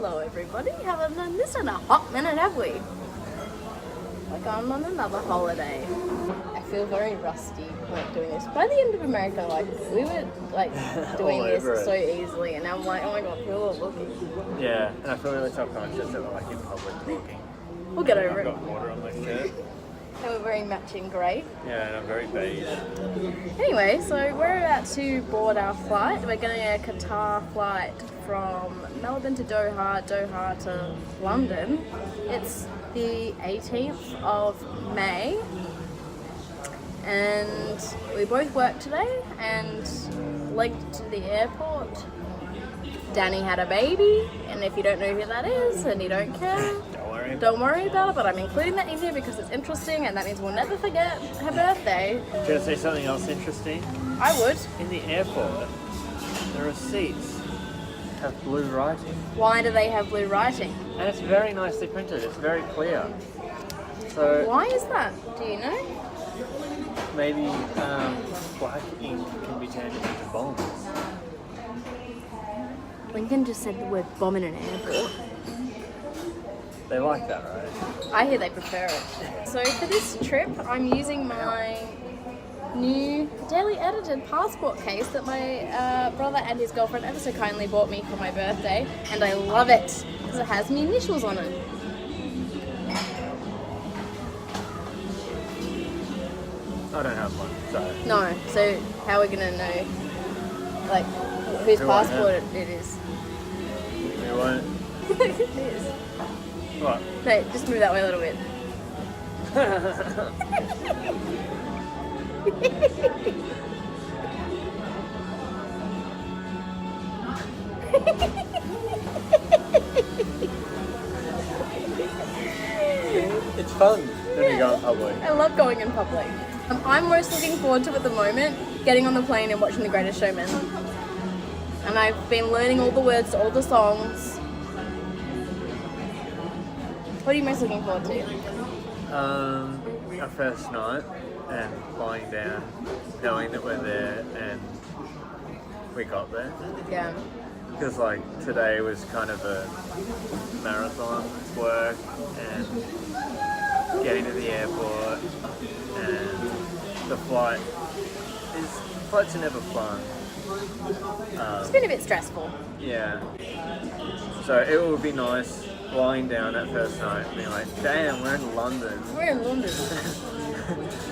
Hello everybody, haven't done this in a hot minute, have we? We're going on another holiday. I feel very rusty like doing this. By the end of America, like we were like doing this so easily, and now I'm like, oh my god, people are looking. Yeah, and I feel really self-conscious that we're like in public talking. We'll get over I've it. got water on my shirt. And we're very matching grey. Yeah, and I'm very beige. Anyway, so we're about to board our flight. We're getting a Qatar flight from Melbourne to Doha, Doha to London. It's the 18th of May. And we both work today and legged to the airport. Danny had a baby, and if you don't know who that is and you don't care, don't worry about it, but I'm including that in here because it's interesting and that means we'll never forget her birthday. Do you want to say something else interesting? I would. In the airport, the receipts have blue writing. Why do they have blue writing? And it's very nicely printed, it's very clear. So Why is that? Do you know? maybe black ink can be turned into bombs. Lincoln just said the word bomb in an airport. They like that, right? I hear they prefer it. So for this trip, I'm using my new daily edited passport case that my brother and his girlfriend ever so kindly bought me for my birthday, and I love it because it has my initials on it. I don't have one, so. No, so how are we gonna know, like, whose Who I passport am. it is? You won't. It is. What? No, just move that way a little bit. It's fun when you go in public. I love going in public. I'm most looking forward to at the moment getting on the plane and watching The Greatest Showman. And I've been learning all the words to all the songs. What are you most looking forward to? Our first night and lying down, knowing that we're there and we got there. Yeah. Because like today was kind of a marathon work and getting to the airport and the flights are never fun. It's been a bit stressful. Yeah. So it would be nice lying down that first night and being like, damn, we're in London. We're in London.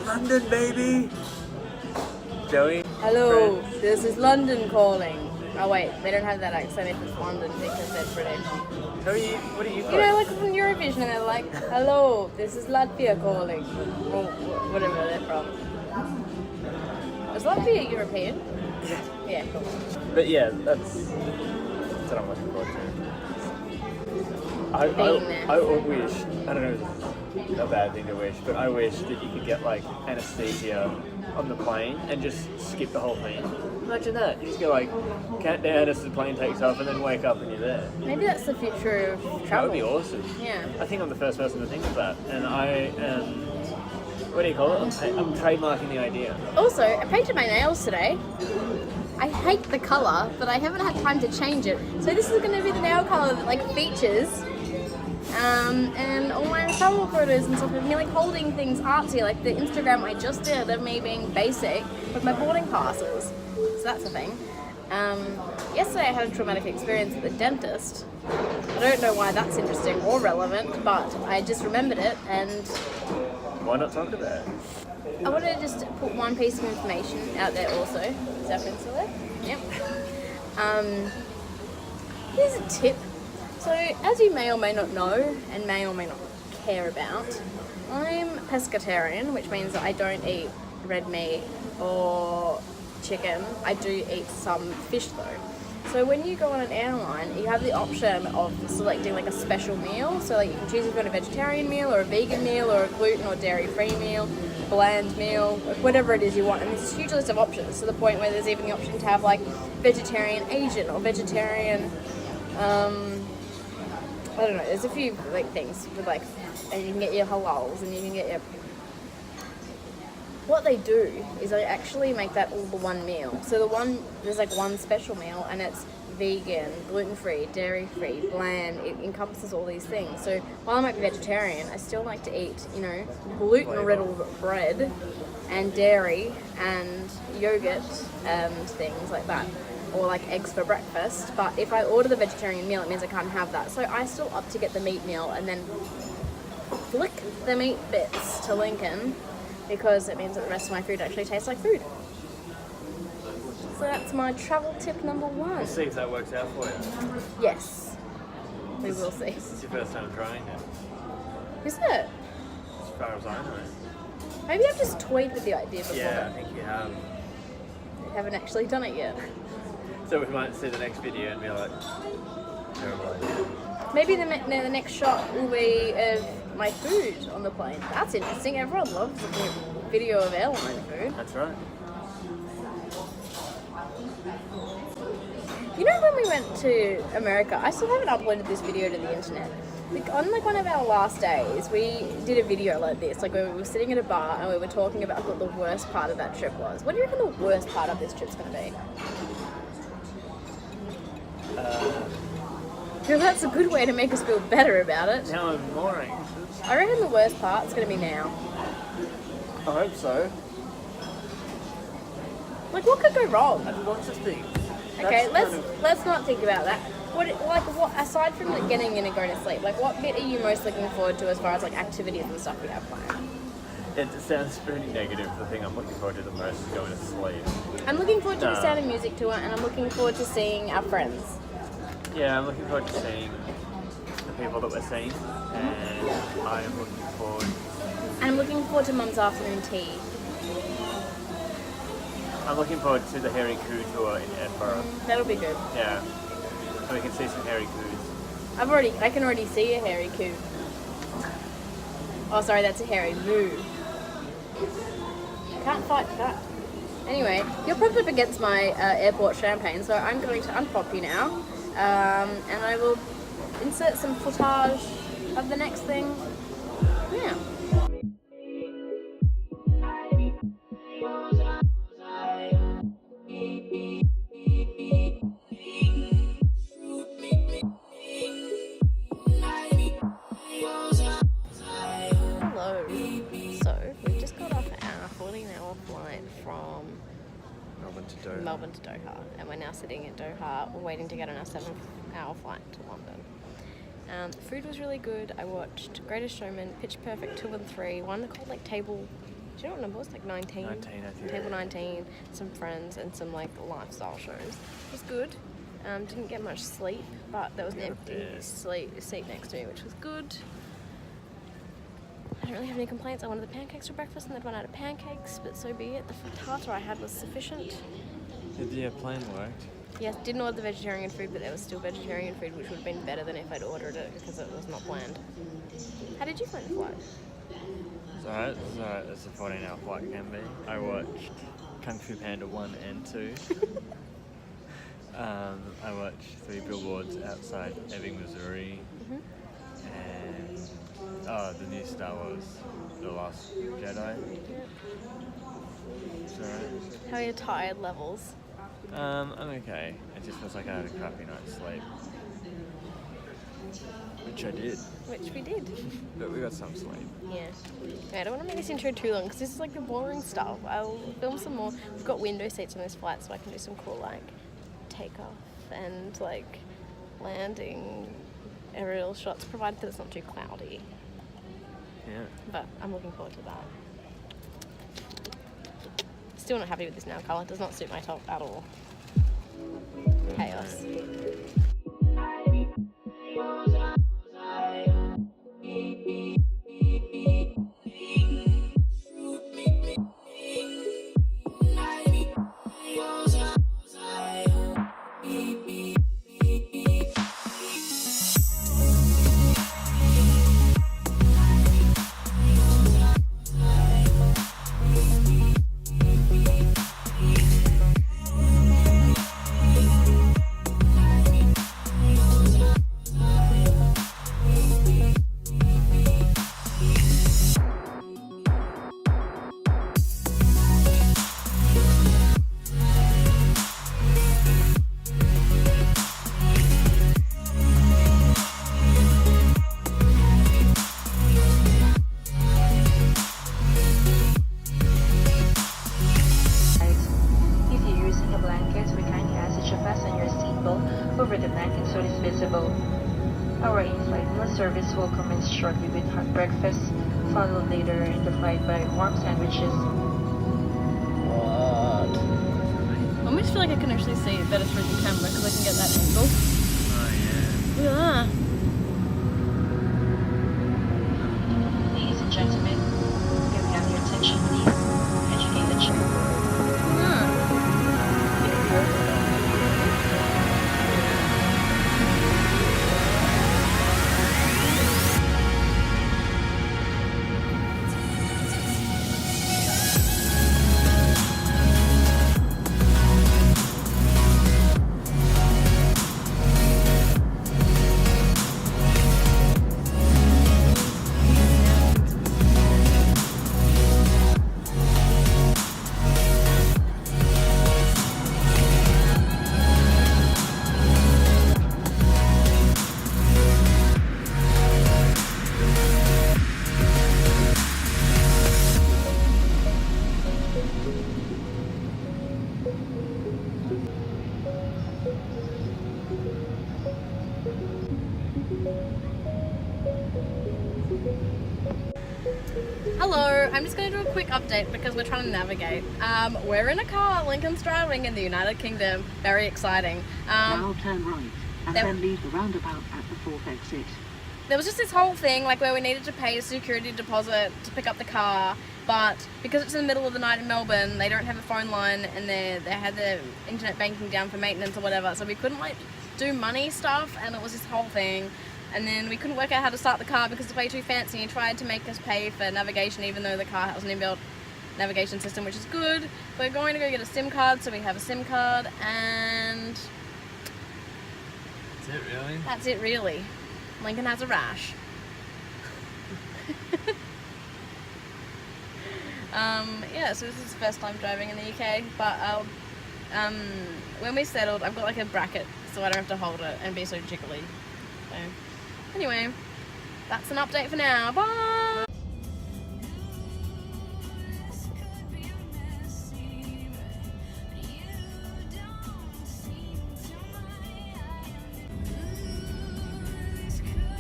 London, baby! Joey? Hello, this is London calling. Oh wait, they don't have that accent if it's London because they're British. What are you You know, like from Eurovision, and they're like, hello, this is Latvia calling. Or whatever they're from. Is Latvia European? Yeah. Yeah, cool. But yeah, that's what I'm looking forward to. Being there. I wish, I don't know if it's a bad thing to wish, but I wish that you could get like anesthesia on the plane and just skip the whole thing. Imagine that. You just go like, count down as the plane takes off and then wake up and you're there. Maybe that's the future of That travel. would be awesome. Yeah. I think I'm the first person to think of that. And I am, what do you call it? I'm trademarking the idea. Also, I painted my nails today. I hate the colour, but I haven't had time to change it. So this is going to be the nail colour that like features. And all my travel photos and stuff of me like holding things artsy, like the Instagram I just did of me being basic with my boarding passes. So that's a thing. Yesterday I had a traumatic experience at the dentist. I don't know why that's interesting or relevant, but I just remembered it, and Why not talk about it? I want to just put one piece of information out there also. Is that pencil there? Yep. Here's a tip. So, as you may or may not know, and may or may not care about, I'm pescatarian, which means that I don't eat red meat or chicken. I do eat some fish though. So when you go on an airline, you have the option of selecting like a special meal. So like you can choose if you want a vegetarian meal or a vegan meal or a gluten or dairy-free meal, bland meal, whatever it is you want. And there's a huge list of options to the point where there's even the option to have like vegetarian Asian or vegetarian, I don't know, there's a few like things with like, and you can get your halals and you can get your what they do is they actually make that all the one meal. So there's like one special meal, and it's vegan, gluten-free, dairy-free, bland. It encompasses all these things. So while I might be vegetarian, I still like to eat, gluten-riddled bread and dairy and yogurt and things like that. Or like eggs for breakfast. But if I order the vegetarian meal, it means I can't have that. So I still opt to get the meat meal and then flick the meat bits to Lincoln, because it means that the rest of my food actually tastes like food. So that's my travel tip number 1. We'll see if that works out for you. Yes, we will see. This is your first time trying it, Is it? as far as I know. Maybe I've just toyed with the idea before. Yeah, I think you have. I haven't actually done it yet. So we might see the next video and be like, terrible idea. Maybe the next shot will be of my food on the plane. That's interesting. Everyone loves looking at video of airline food. That's right. You know, when we went to America, I still haven't uploaded this video to the internet. Like, on like one of our last days, we did a video like this, like where we were sitting at a bar and we were talking about what the worst part of that trip was. What do you reckon the worst part of this trip's going to be? Because that's a good way to make us feel better about it. Now I'm more anxious. I reckon the worst part's going to be now. I hope so. Like, what could go wrong? There's lots of things. Okay, That's let's not think about that. What aside from like getting in and going to sleep, like what bit are you most looking forward to as far as like activities and stuff we have planned? It sounds pretty negative. The thing I'm looking forward to the most is going to sleep. I'm looking forward to the Sound of Music tour, and I'm looking forward to seeing our friends. Yeah, I'm looking forward to seeing the people that we're seeing, and I am looking forward. And I'm looking forward to Mum's afternoon tea. I'm looking forward to the Harry Koo tour in Edinburgh. That'll be good. Yeah, so we can see some Harry Koos. I can already see a Harry Koo. Oh, sorry, that's a Harry Moo. Can't fight that. Anyway, you're propped up against my airport champagne, so I'm going to unpop you now, and I will insert some footage of the next thing. Yeah. Hello. So we've just got off our 14-hour flight from Melbourne to Doha, and we're now sitting in Doha waiting to get on our 7-hour flight to London. The food was really good. I watched Greatest Showman, Pitch Perfect 2 and 3, one called like Table, do you know what number it was? Like 19? 19, I think. Table 19, some Friends, and some like lifestyle shows. It was good. Didn't get much sleep, but there was an empty seat next to me, which was good. I don't really have any complaints. I wanted the pancakes for breakfast and they'd run out of pancakes, but so be it. The tartar I had was sufficient. The plan worked. Yes, didn't order the vegetarian food, but there was still vegetarian food, which would have been better than if I'd ordered it because it was not planned. How did you find the flight? It's alright. It's alright. That's a 14-hour flight can be. I watched Kung Fu Panda 1 and 2. I watched 3 Billboards Outside Ebbing, Missouri. And the new Star Wars, The Last Jedi. It's alright. How are your tired levels? I'm okay. It just feels like I had a crappy night's sleep. Which I did. Which we did. But we got some sleep. Yeah. Okay, I don't want to make this intro too long because this is like the boring stuff. I'll film some more. We've got window seats on this flight, so I can do some cool like takeoff and like landing aerial shots, provided that it's not too cloudy. Yeah. But I'm looking forward to that. Still not happy with this nail colour. It does not suit my top at all. Chaos. arrival. Our in-flight meal service will commence shortly with hot breakfast, followed later in the flight by warm sandwiches. What? I almost feel like I can actually see it better through the camera because I can get that angle. Oh yeah. Look at that. Ladies and gentlemen, may we have your attention please? Educate the check. Hello, I'm just going to do a quick update because we're trying to navigate. We're in a car, Lincoln's driving in the United Kingdom. Very exciting. Now turn right and there- then leave the roundabout at the fourth exit. There was just this whole thing like where we needed to pay a security deposit to pick up the car, but because it's in the middle of the night in Melbourne, they don't have a phone line and they had their internet banking down for maintenance or whatever, so we couldn't like do money stuff, and it was this whole thing. And then we couldn't work out how to start the car because it's way too fancy. He tried to make us pay for navigation even though the car has an inbuilt navigation system, which is good. We're going to go get a SIM card, so we have a SIM card, and That's it, really? that's it really. Lincoln has a rash. Yeah, so this is the first time driving in the UK, but when we settled, I've got like a bracket so I don't have to hold it and be so jiggly. So, anyway, that's an update for now. Bye!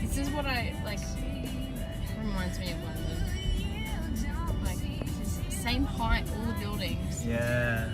This is what I like. Reminds me of London. Like, it's the same height, all the buildings. Yeah.